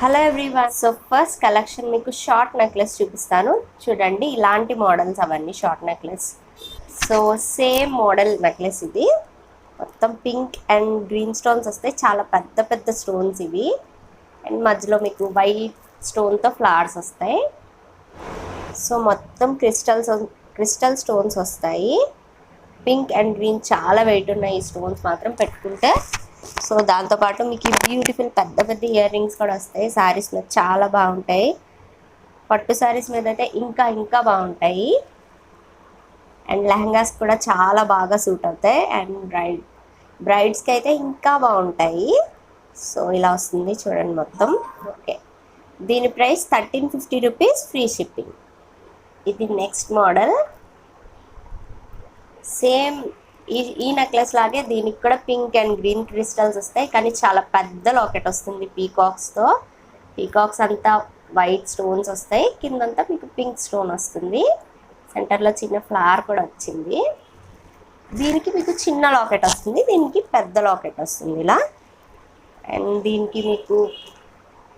Hello everyone. So first collection మీకు short necklace చూపిస్తాను చూడండి. ఇలాంటి మోడల్స్ అవన్నీ short necklace. So same model necklace ఇది. మొత్తం పింక్ అండ్ గ్రీన్ స్టోన్స్ వస్తాయి. చాలా పెద్ద పెద్ద స్టోన్స్ ఇవి. అండ్ మధ్యలో మీకు వైట్ స్టోన్తో ఫ్లవర్స్ వస్తాయి. సో మొత్తం క్రిస్టల్ స్టోన్స్ వస్తాయి. పింక్ అండ్ గ్రీన్ చాలా వెయిట్ ఉన్నాయి ఈ స్టోన్స్ మాత్రం పెట్టుకుంటే. సో దాంతోపాటు మీకు ఈ బ్యూటిఫుల్ పెద్ద పెద్ద ఇయర్ రింగ్స్ కూడా వస్తాయి. శారీస్ మీద చాలా బాగుంటాయి. పట్టు శారీస్ మీద అయితే ఇంకా ఇంకా బాగుంటాయి. అండ్ లెహంగాస్ కూడా చాలా బాగా సూట్ అవుతాయి. అండ్ బ్రైడ్స్కి అయితే ఇంకా బాగుంటాయి. సో ఇలా వస్తుంది చూడండి మొత్తం. ఓకే, దీని ప్రైస్ 1350 రూపీస్, ఫ్రీ షిప్పింగ్. ఇది నెక్స్ట్ మోడల్. సేమ్ ఈ నెక్లెస్ లాగే దీనికి కూడా పింక్ అండ్ గ్రీన్ క్రిస్టల్స్ వస్తాయి. కానీ చాలా పెద్ద లాకెట్ వస్తుంది పీకాక్స్తో. పీకాక్స్ అంతా వైట్ స్టోన్స్ వస్తాయి. కిందంతా మీకు పింక్ స్టోన్ వస్తుంది. సెంటర్లో చిన్న ఫ్లవర్ కూడా వచ్చింది. దీనికి మీకు చిన్న లాకెట్ వస్తుంది, దీనికి పెద్ద లాకెట్ వస్తుంది ఇలా. అండ్ దీనికి మీకు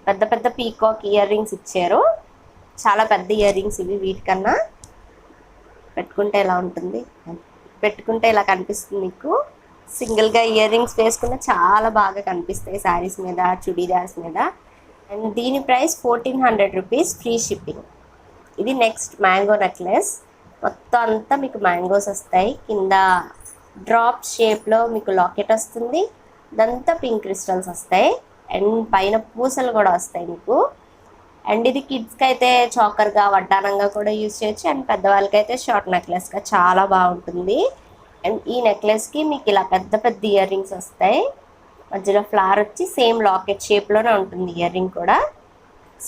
పెద్ద పెద్ద పీకాక్ ఇయర్ రింగ్స్ ఇచ్చారు. చాలా పెద్ద ఇయర్ రింగ్స్ ఇవి. వీటికన్నా పెట్టుకుంటే ఎలా ఉంటుంది, పెట్టుకుంటే ఇలా కనిపిస్తుంది మీకు. సింగిల్గా ఇయర్ రింగ్స్ వేసుకున్న చాలా బాగా కనిపిస్తాయి శారీస్ మీద, చుడీదార్స్ మీద. అండ్ దీని ప్రైస్ 1400 రూపీస్, ఫ్రీ షిప్పింగ్. ఇది నెక్స్ట్ మ్యాంగో నెక్లెస్. మొత్తం అంతా మీకు మ్యాంగోస్ వస్తాయి. కింద డ్రాప్ షేప్లో మీకు లాకెట్ వస్తుంది. ఇదంతా పింక్ క్రిస్టల్స్ వస్తాయి. అండ్ పైన పూసలు కూడా వస్తాయి మీకు. అండ్ ఇది కిడ్స్కి అయితే చాకర్గా, వడ్డానంగా కూడా యూజ్ చేయొచ్చు. అండ్ పెద్దవాళ్ళకైతే షార్ట్ నెక్లెస్గా చాలా బాగుంటుంది. అండ్ ఈ నెక్లెస్కి మీకు ఇలా పెద్ద పెద్ద ఇయర్ రింగ్స్ వస్తాయి. మధ్యలో ఫ్లవర్ వచ్చి సేమ్ లాకెట్ షేప్లోనే ఉంటుంది ఇయర్ రింగ్ కూడా.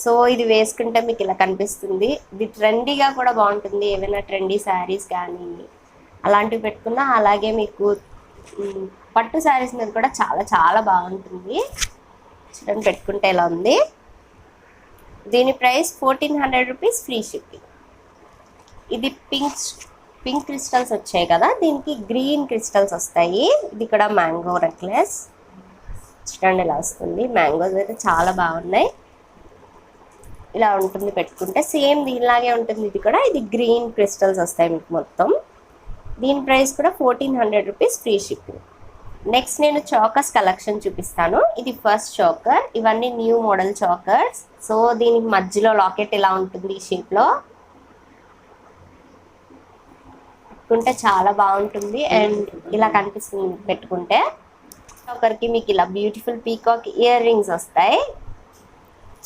సో ఇది వేసుకుంటే మీకు ఇలా కనిపిస్తుంది. ఇది ట్రెండీగా కూడా బాగుంటుంది. ఏమైనా ట్రెండీ శారీస్ కానీ అలాంటివి పెట్టుకున్నా, అలాగే మీకు పట్టు శారీస్ మీద కూడా చాలా చాలా బాగుంటుంది. చూడండి పెట్టుకుంటే ఎలా ఉంది. దీని ప్రైస్ 1400 రూపీస్, ఫ్రీ షిప్పింగ్. ఇది పింక్ క్రిస్టల్స్ వచ్చాయి కదా, దీనికి గ్రీన్ క్రిస్టల్స్ వస్తాయి. ఇది కూడా మ్యాంగో నెక్లెస్. చూడండి ఇలా వస్తుంది. మ్యాంగోస్ అయితే చాలా బాగున్నాయి. ఇలా ఉంటుంది పెట్టుకుంటే. సేమ్ దీనిలాగే ఉంటుంది ఇది కూడా. ఇది గ్రీన్ క్రిస్టల్స్ వస్తాయి మీకు మొత్తం. దీని ప్రైస్ కూడా 1400 రూపీస్, ఫ్రీ షిప్పింగ్. నెక్స్ట్ నేను చాకర్స్ కలెక్షన్ చూపిస్తాను. ఇది ఫస్ట్ చాకర్. ఇవన్నీ న్యూ మోడల్ చాకర్స్. సో దీనికి మధ్యలో లాకెట్ ఇలా ఉంటుంది ఈ షేప్లో. పెట్టుకుంటే చాలా బాగుంటుంది. అండ్ ఇలా కనిపిస్తుంది పెట్టుకుంటే. చాకర్కి మీకు ఇలా బ్యూటిఫుల్ పీకాక్ ఇయర్ రింగ్స్ వస్తాయి.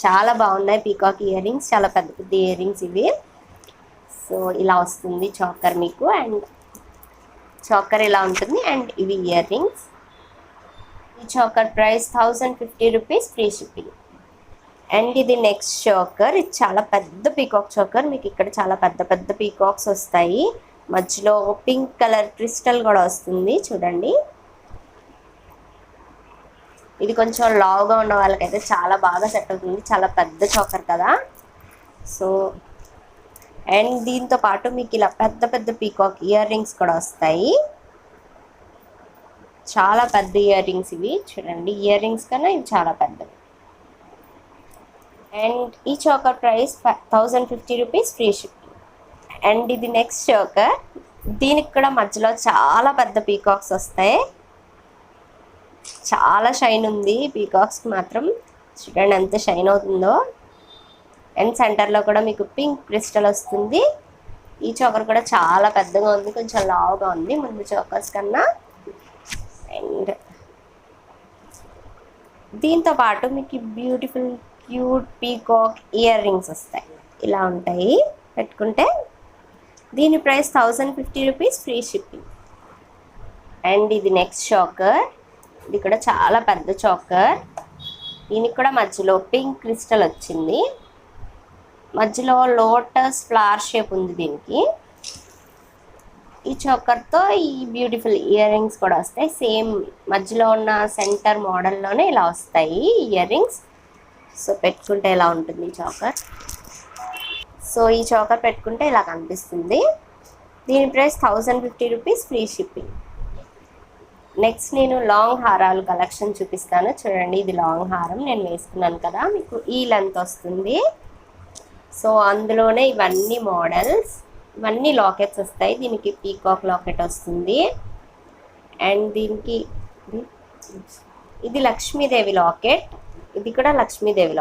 చాలా బాగున్నాయి పీకాక్ ఇయర్ రింగ్స్. చాలా పెద్ద పెద్ద ఇయర్ రింగ్స్ ఇవి. సో ఇలా వస్తుంది చాకర్ మీకు. అండ్ చాకర్ ఇలా ఉంటుంది. అండ్ ఇవి ఇయర్ రింగ్స్. ఈ choker price 1050 rupees, free shipping. And ఇది నెక్స్ట్ చాకర్. ఇది చాలా పెద్ద పీకాక్ చాకర్. మీకు ఇక్కడ చాలా పెద్ద పెద్ద పీకాక్స్ వస్తాయి. మధ్యలో పింక్ కలర్ క్రిస్టల్ కూడా వస్తుంది చూడండి. ఇది కొంచెం లావుగా ఉన్న వాళ్ళకైతే చాలా బాగా సెట్ అవుతుంది. చాలా పెద్ద చాకర్ కదా. సో అండ్ దీంతో పాటు మీకు ఇలా పెద్ద పెద్ద పీకాక్ ఇయర్ రింగ్స్ కూడా వస్తాయి. చాలా పెద్ద ఇయర్ రింగ్స్ ఇవి. చూడండి ఇయర్ రింగ్స్ కన్నా ఇవి చాలా పెద్దవి. అండ్ ఈ choker price 1050 rupees, free shipping. And ఇది నెక్స్ట్ చాకర్. దీనికి కూడా మధ్యలో చాలా పెద్ద పీకాక్స్ వస్తాయి. చాలా షైన్ ఉంది పీకాక్స్కి మాత్రం. చూడండి ఎంత షైన్ అవుతుందో. అండ్ సెంటర్లో కూడా మీకు పింక్ క్రిస్టల్ వస్తుంది. ఈ చాకర్ కూడా చాలా పెద్దగా ఉంది, కొంచెం లావుగా ఉంది ముందు చాకర్స్ కన్నా. అండ్ దీంతో పాటు మీకు beautiful cute peacock ear rings వస్తాయి. ఇలా ఉంటాయి పెట్టుకుంటే. దీని price 1050 rupees, free shipping. And ఇది నెక్స్ట్ చాకర్. ఇది కూడా చాలా పెద్ద చాకర్. దీనికి కూడా మధ్యలో పింక్ క్రిస్టల్ వచ్చింది. మధ్యలో లోటస్ ఫ్లవర్ షేప్ ఉంది దీనికి. ఈ చాకర్తో ఈ బ్యూటిఫుల్ ఇయర్ రింగ్స్ కూడా వస్తాయి. సేమ్ మధ్యలో ఉన్న సెంటర్ మోడల్లోనే ఇలా వస్తాయి ఇయర్ రింగ్స్. సో పెట్టుకుంటే ఇలా ఉంటుంది ఈ చాకర్. సో ఈ చాకర్ పెట్టుకుంటే ఇలా కనిపిస్తుంది. దీని price 1050 rupees, free shipping. Next నేను లాంగ్ హారాలు కలెక్షన్ చూపిస్తాను చూడండి. ఇది లాంగ్ హారం నేను వేసుకున్నాను కదా, మీకు ఈ లెంత్ వస్తుంది. సో అందులోనే ఇవన్నీ మోడల్స్, ఇవన్నీ లాకెట్స్ వస్తాయి. దీనికి పీకాక్ లాకెట్ వస్తుంది. అండ్ దీనికి ఇది లక్ష్మీదేవి లాకెట్, ఇది కూడా లక్ష్మీదేవి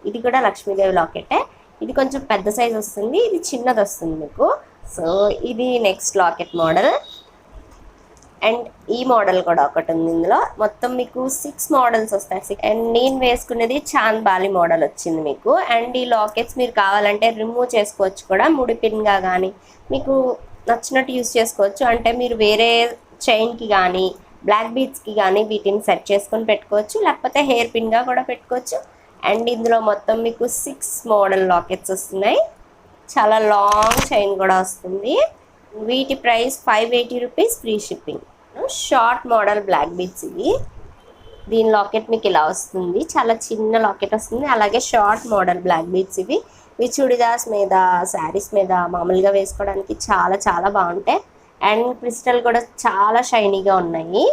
ఇది కూడా లక్ష్మీదేవి లాకెటే. ఇది కొంచెం పెద్ద సైజ్ వస్తుంది, ఇది చిన్నది వస్తుంది మీకు. సో ఇది నెక్స్ట్ లాకెట్ మోడల్. అండ్ ఈ మోడల్ కూడా ఒకటి ఉంది. ఇందులో మొత్తం మీకు 6 మోడల్స్ వస్తాయి. అండ్ నేను వేసుకునేది చాంద్ బాలి మోడల్ వచ్చింది మీకు. అండ్ ఈ లాకెట్స్ మీరు కావాలంటే రిమూవ్ చేసుకోవచ్చు కూడా, ముడి పిన్గా కానీ మీకు నచ్చినట్టు యూస్ చేసుకోవచ్చు. అంటే మీరు వేరే చైన్కి కానీ బ్లాక్ బీడ్స్కి కానీ వీటిని సెట్ చేసుకొని పెట్టుకోవచ్చు, లేకపోతే హెయిర్ పిన్గా కూడా పెట్టుకోవచ్చు. అండ్ ఇందులో మొత్తం మీకు 6 మోడల్ లాకెట్స్ వస్తున్నాయి. చాలా లాంగ్ చైన్ కూడా వస్తుంది. వీటి price 580 rupees, free shipping. Short model black beads ఇది. దీని లాకెట్ మీకు ఇలా వస్తుంది, చాలా చిన్న లాకెట్ వస్తుంది. అలాగే షార్ట్ మోడల్ బ్లాక్ బీడ్స్ ఇవి చుడిదార్స్ మీద, శారీస్ మీద మామూలుగా వేసుకోవడానికి చాలా చాలా బాగుంటాయి. అండ్ క్రిస్టల్ కూడా చాలా షైనీగా ఉన్నాయి.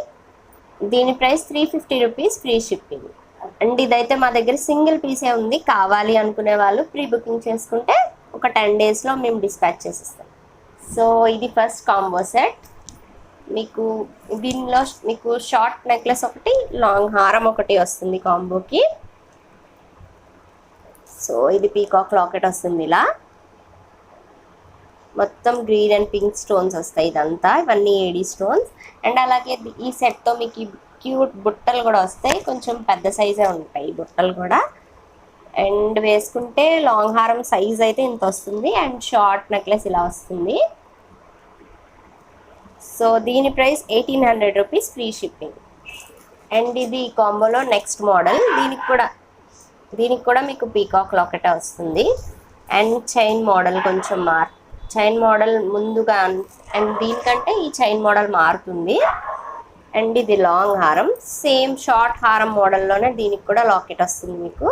దీని price 350 rupees, free shipping. And ఇదైతే మా దగ్గర సింగిల్ పీసే ఉంది. కావాలి అనుకునే వాళ్ళు ప్రీ బుకింగ్ చేసుకుంటే ఒక 10 డేస్లో మేము డిస్పాచ్ చేసిస్తాం. సో ఇది ఫస్ట్ కాంబో సెట్. మీకు దీనిలో మీకు షార్ట్ నెక్లెస్ ఒకటి, లాంగ్ హారం ఒకటి వస్తుంది కాంబోకి. సో ఇది పీకాక్ లాకెట్ వస్తుంది ఇలా. మొత్తం గ్రీన్ అండ్ పింక్ స్టోన్స్ వస్తాయి ఇదంతా, ఇవన్నీ ఏడీ స్టోన్స్. అండ్ అలాగే ఈ సెట్తో మీకు క్యూట్ బుట్టలు కూడా వస్తాయి, కొంచెం పెద్ద సైజే ఉంటాయి ఈ బుట్టలు కూడా. అండ్ వేసుకుంటే లాంగ్ హారం సైజ్ అయితే ఇంత వస్తుంది. అండ్ షార్ట్ నెక్లెస్ ఇలా వస్తుంది. సో దీని price 1800 rupees, free shipping. And ఇది ఈ కాంబోలో నెక్స్ట్ మోడల్. దీనికి కూడా మీకు పీకాక్ లాకెట్ వస్తుంది. అండ్ చైన్ మోడల్ కొంచెం చైన్ మోడల్ ముందుగా, అండ్ దీనికంటే ఈ చైన్ మోడల్ మారుతుంది. అండ్ ఇది లాంగ్ హారం, సేమ్ షార్ట్ హారం మోడల్లోనే దీనికి కూడా లాకెట్ వస్తుంది మీకు.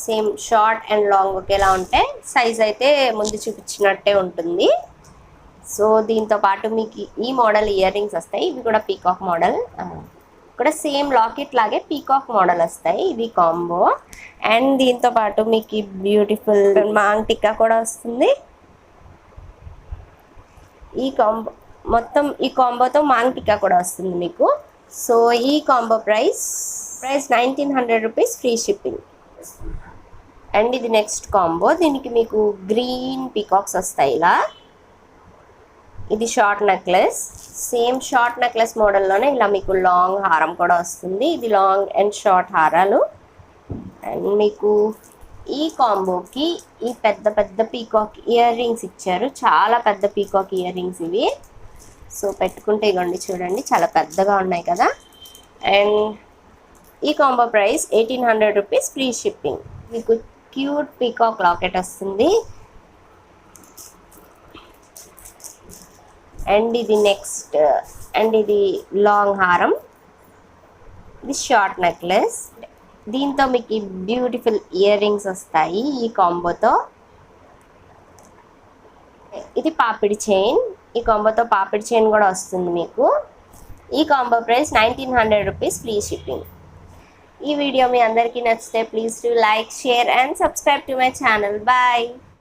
సేమ్ షార్ట్ అండ్ లాంగ్ ఒకేలా ఉంటాయి, సైజ్ అయితే ముందు చూపించినట్టే ఉంటుంది. సో దీంతో పాటు మీకు ఈ మోడల్ ఇయర్ రింగ్స్ వస్తాయి. ఇవి కూడా పీకాక్ మోడల్, కూడా సేమ్ లాకెట్ లాగే పీకాక్ మోడల్ వస్తాయి. ఇది కాంబో. అండ్ దీంతో పాటు మీకు బ్యూటిఫుల్ మాంగ్ టిక్కా కూడా వస్తుంది. ఈ కాంబో మొత్తం ఈ కాంబోతో మాంగ్ టిక్కా కూడా వస్తుంది మీకు. సో ఈ combo price 1900 rupees, free shipping. And ఇది నెక్స్ట్ కాంబో. దీనికి మీకు గ్రీన్ పీకాక్స్ వస్తాయి ఇలా. ఇది short necklace, same short necklace మోడల్లోనే ఇలా మీకు లాంగ్ హారం కూడా వస్తుంది. ఇది లాంగ్ అండ్ షార్ట్ హారాలు. అండ్ మీకు ఈ కాంబోకి ఈ పెద్ద పెద్ద పీకాక్ ఇయర్ రింగ్స్ ఇచ్చారు, చాలా పెద్ద పీకాక్ ఇయర్ రింగ్స్ ఇవి. సో పెట్టుకుంటే ఇవ్వండి చూడండి, చాలా పెద్దగా ఉన్నాయి కదా. అండ్ ఈ combo price 1800 rupees, free shipping. మీకు క్యూట్ పీకాక్ లాకెట్ వస్తుంది. అండ్ ఇది నెక్స్ట్. అండ్ ఇది లాంగ్ హారం, ఇది షార్ట్ నెక్లెస్. దీంతో మీకు బ్యూటిఫుల్ ఇయర్ రింగ్స్ వస్తాయి ఈ కాంబోతో. ఇది పాపిడి చైన్, ఈ కాంబోతో పాపిడి చైన్ కూడా వస్తుంది మీకు. ఈ combo price 1900 rupees, free shipping. ఈ వీడియో మీ అందరికీ నచ్చితే please to like, share and subscribe to my channel. Bye.